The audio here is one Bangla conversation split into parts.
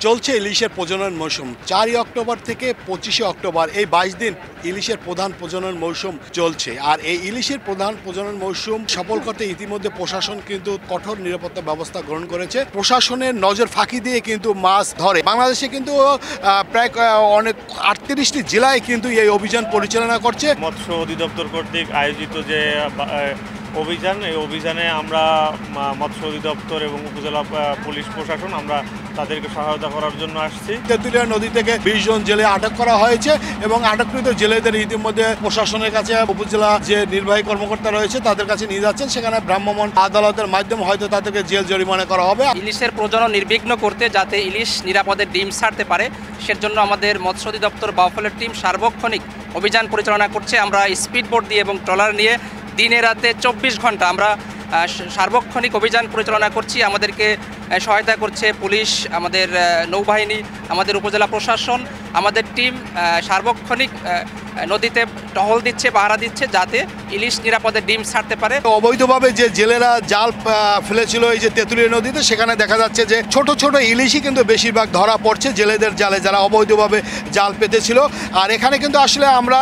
চলছে ইলিশের প্রজনন মৌসুম। 4 অক্টোবর থেকে 25 অক্টোবর এই 22 দিন ইলিশের প্রধান প্রজনন মৌসুম চলছে। আর এই ইলিশের প্রধান প্রজনন মৌসুম সফল করতে ইতিমধ্যে প্রশাসন কিন্তু কঠোর নিরাপত্তা ব্যবস্থা গ্রহণ করেছে। প্রশাসনের নজর ফাঁকি দিয়ে কিন্তু মাছ ধরে। বাংলাদেশে কিন্তু প্রায় অনেক 38টি জেলায় কিন্তু এই অভিযান পরিচালনা করছে। মৎস্য অধিদপ্তর কর্তৃক আয়োজিত যে অভিযান, এই অভিযানে আমরা মৎস্য অধিদপ্তর এবং উপজেলা পুলিশ প্রশাসন আমরা তাদেরকে সহায়তা করার জন্য আসছি। তেঁতুলিয়া নদী থেকে 20 জন জেলে আটক করা হয়েছে এবং আটককৃত জেলেদের ইতিমধ্যে প্রশাসনের কাছে উপজেলা যে নির্বাহী কর্মকর্তা রয়েছে তাদের কাছে নিয়ে যাচ্ছেন। সেখানে ভ্রাম্যমাণ আদালতের মাধ্যমে হয়তো তাদেরকে জেল জরিমানা করা হবে। ইলিশের প্রজনন নির্বিঘ্ন করতে যাতে ইলিশ নিরাপদে ডিম ছাড়তে পারে সেজন্য আমাদের মৎস্য অধিদপ্তর বাউফলের টিম সার্বক্ষণিক অভিযান পরিচালনা করছে। আমরা স্পিডবোট দিয়ে এবং ট্রলার নিয়ে দিনে রাতে 24 ঘন্টা আমরা সার্বক্ষণিক অভিযান পরিচালনা করছি। আমাদেরকে সহায়তা করছে পুলিশ, আমাদের নৌবাহিনী, আমাদের উপজেলা প্রশাসন। আমাদের টিম সার্বক্ষণিক নদীতে টহল দিচ্ছে, পাহারা দিচ্ছে যাতে ইলিশ নিরাপদে ডিম ছাড়তে পারে। অবৈধভাবে যে জেলেরা জাল ফেলেছিল এই যে তেঁতুলিয়া নদীতে, সেখানে দেখা যাচ্ছে যে ছোট ছোট ইলিশই কিন্তু বেশিরভাগ ধরা পড়ছে জেলেদের জালে, যারা অবৈধভাবে জাল পেতেছিল। আর এখানে কিন্তু আসলে আমরা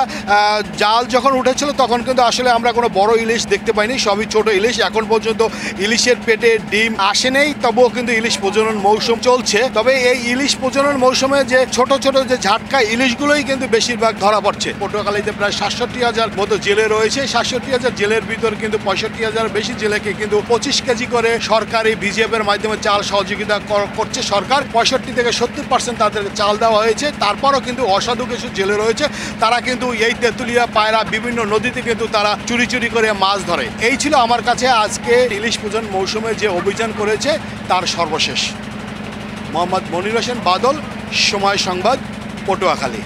জাল যখন উঠেছিল তখন কিন্তু আসলে আমরা কোনো বড় ইলিশ দেখতে পাইনি, সবই ছোট ইলিশ। এখন পর্যন্ত ইলিশের পেটে ডিম আসে নেই, তবুও কিন্তু ইলিশ প্রজনন মৌসুম চলছে। তবে এই ইলিশ প্রজনন মৌসুমে যে ছোট ছোট যে ঝাটকা ইলিশগুলোই কিন্তু বেশিরভাগ ধরা পড়ছে। পটুয়াখালীতে প্রায় 67,000 মতো জেলে রয়েছে। 67,000 জেলের ভিতর কিন্তু 65,000 বেশি জেলেকে কিন্তু 25 কেজি করে সরকারি ভিজিএফের মাধ্যমে চাল সহযোগিতা করছে সরকার। 65 থেকে 70% তাদেরকে চাল দেওয়া হয়েছে। তারপরও কিন্তু অসাধু কিছু জেলে রয়েছে, তারা কিন্তু এই তেঁতুলিয়া, পায়রা, বিভিন্ন নদীতে কিন্তু তারা চুরি চুরি করে মাছ ধরে। এই ছিল আমার কাছে আজকে ইলিশ প্রজনন মৌসুমে যে অভিযান করেছে তার সর্বশেষ। মোহাম্মদ মনির হোসেন বাদল, সময় সংবাদ, পটুয়াখালী।